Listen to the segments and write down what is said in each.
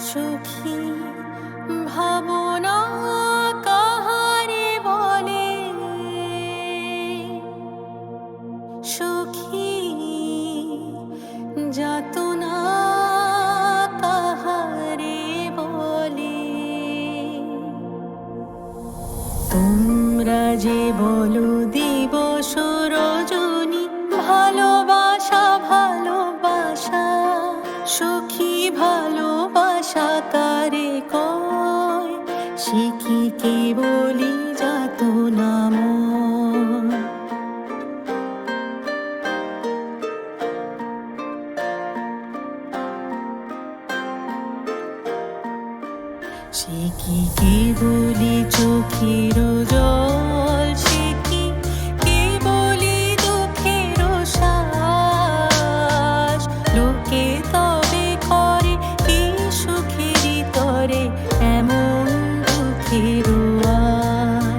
সুখী ভাবনা কাহারে বলে, সুখী যাতনা কাহারে বলে। তোমরা যে বলো দিবস রজনী, ভালোবাসা ভালোবাসা, সখী ভালোবাসা কারে কয়, সে কি কেবলি যাতনা ময়। সে কি কেবলি চোখের জল, সে কি কেবলি দুঃখের শ্বাস, লোকে তবে করে কি সুখেরই তরে এমন দুঃখের আশ।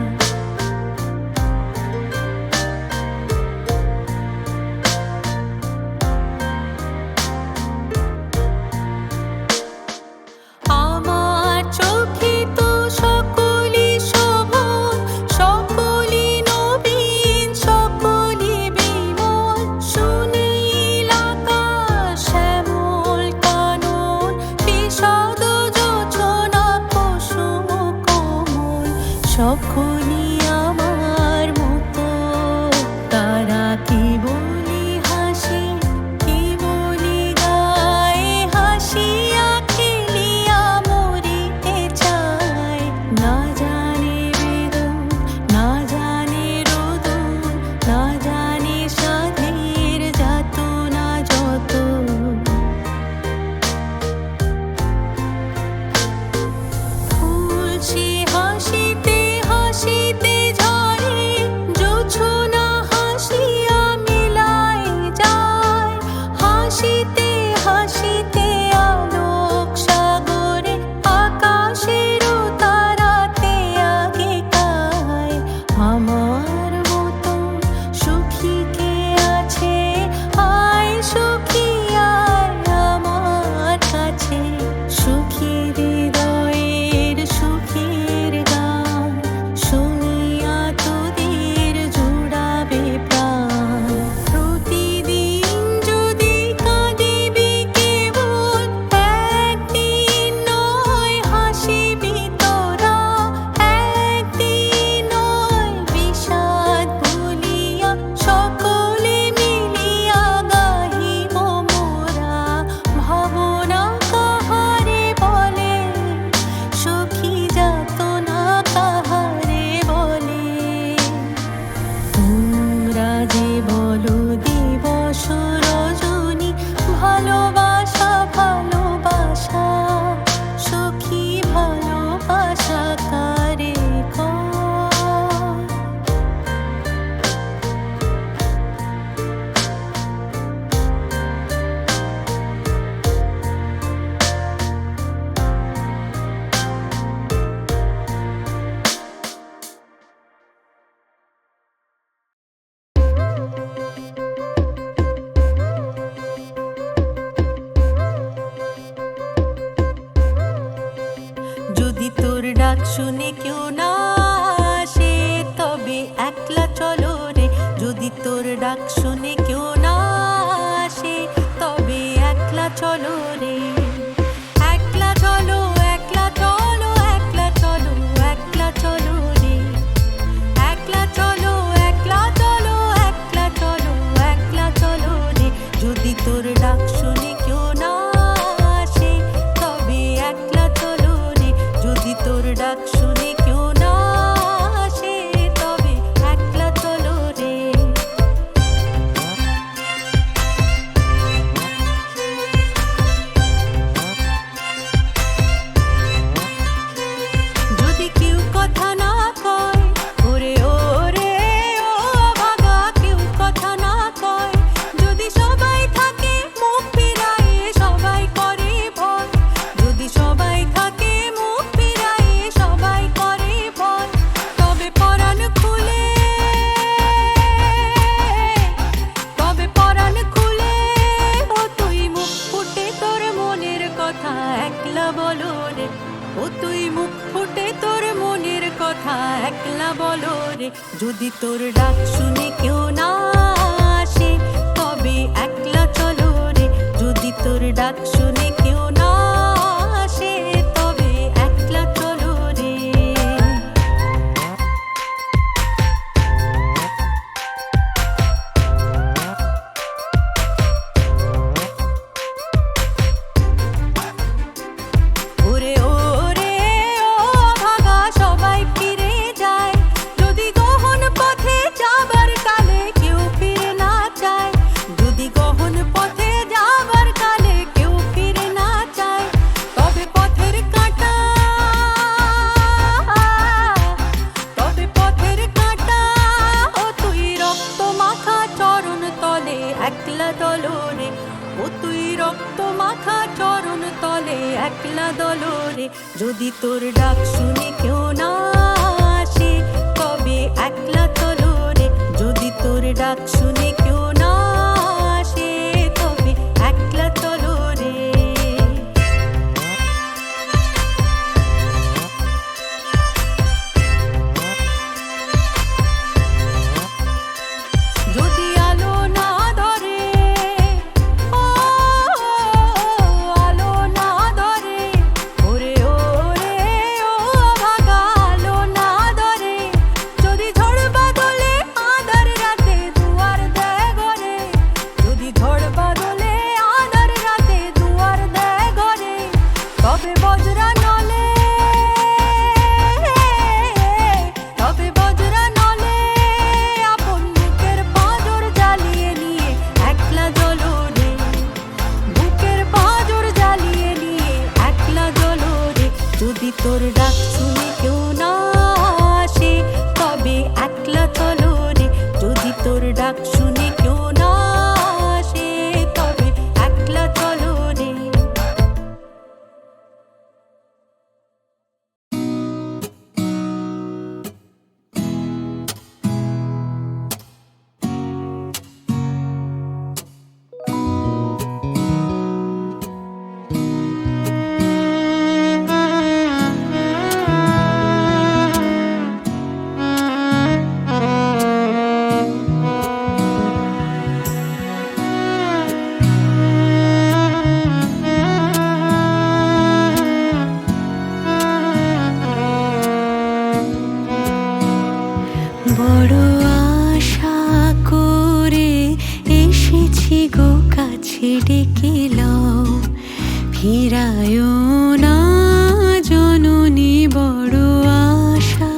আমার চোখে তো সকলই শোভন, সকলই নবীন, সকলই বিমল, সুনীল আকাশ শ্যামল কানন, বিষাদ যোজনা কুসুম কোমল, সকলই আমার মতো। তারা কি বলি হাসি, কি বলি গায়ে, হাসিয়া খেলিয়া মরিতে চায়। না জানে বেদন, না জানে রোদন, না জানে সাধের যাতনা যত। ফুল সে হাসিতে হাসিতে ঝরে, জোছনা হাসিয়া মিলায় যায়। হাসিতে হাসিতে আলোক সাগরে, আকাশেরও তারাতে আগে গায়। আমার মতো সুখী কে আছে, আয় সুখী আয় আমার কাছে। সুখী হৃদয়ের সুখের গান, শুনিয়া তোদের জুড়াবে প্রাণ। প্রতিদিন যদি কাঁদিবি কেবল, একদিন নয় হাসিবি তোরা, একদিন নয় বিষাদ ভুলিয়া, সকলে মিলিয়া গাহিব মোরা। ভাবনা কাহারে বলে, সখী যাতনা কাহারে বলে। তোমরা যে বলো দিবস রজনী, ভালোবাসা ভালোবাসা, সখী ভালোবাসা কারে কয়। যদি তোর ডাক শুনে কেউ না আসে, তবে একলা চলো রে। যদি তোর ডাক শুনে কেউ না আসে, তবে একলা চলো রে। একলা চলো, একলা চলো, একলা চলো, একলা চলো রে। একলা চলো, একলা চলো, একলা চলো, একলা চলো রে। যদি তোর ডাক শুনে কেউ না আসে, তবে একলা চলো রে। যদি তোর ডাক শুনে কেউ না আসে, তবে একলা চলো রে। একলা বলো রে, ও তুই মুখ ফুটে তোর মনের কথা একলা বলো রে। যদি তোর ডাক শুনে কেউ না আসে তবে একলা চলো রে, যদি তোর ডাক শুনে কেউ না আসে তবে একলা চলো রে। ওরে ওরে ও ভাগা সবাই ফিরে যায়, যদি গহন পথে যাবার কালে কেউ ফিরে না চায়, যদি গহন পথে যাবার কালে কেউ ফিরে না চায়, তবে পথের কাঁটা, তবে পথের কাঁটা ও তুই রক্ত মাখা চরণ তলে একলা দলো রে, ও তুই রক্ত মাখা চরণ তলে একলা দলো রে। যদি তোর ডাক শুনে কেউ না আসে তবে একলা চলো রে, যদি তোর ডাক শুনে কেউ না আসে তবে একলা চলো রে। যদি আলো না ধরে, ও আলো না ধরে, ওরে ওরে ও ভাগা আলো না ধরে, যদি ঝড় বাদলে আঁধার রাতে দুয়ার দেয় ঘরে, যদি ঝড় বাদলে আঁধার রাতে দুয়ার দেয় ঘরে, তবে বজরা নলে, তবে বজরা নলে আপন বুকের পাঁজর জ্বালিয়ে নিয়ে একলা জ্বলো রে, বুকের পাঁজর জ্বালিয়ে নিয়ে একলা জ্বলো রে। যদি তোর ডাক শুনে কেউ না আসে তবে একলা চলো রে, যদি তোর ডাক শুনে কেউ না আসে তবে একলা চলো রে। বড় আশা করে এসেছি গো কাছে ডেকে লও, ফিরায়ও না জননী। বড় আশা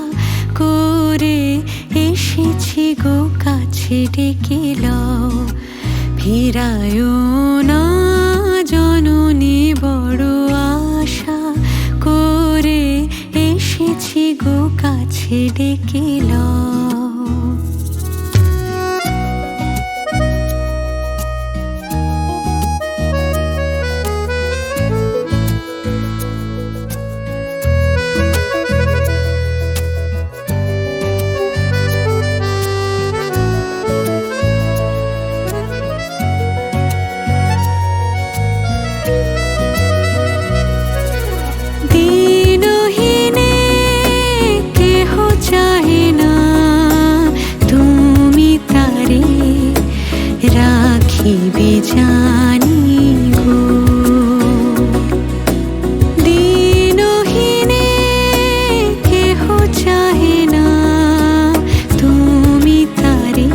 করে এসেছি গো কাছে ডেকে লও, ফিরায়ও না জননী। বড় আশা করে এসেছি গো কাছে ডেকে লও। দিনহীনে কেহ চাহে না, তুমি তারে রাখিবে জানি গো। দিনহীনে কেহ চাহে না, তুমি তারে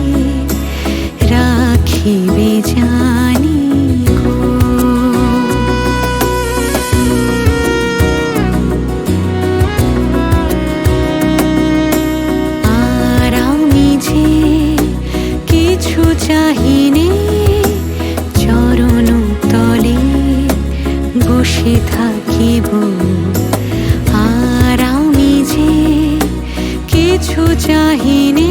রাখিবে জানি গো। আর আমি যে কিছু চাহিনে, চরণ তলে বসে থাকিব। আর আমি যে কিছু চাহিনে,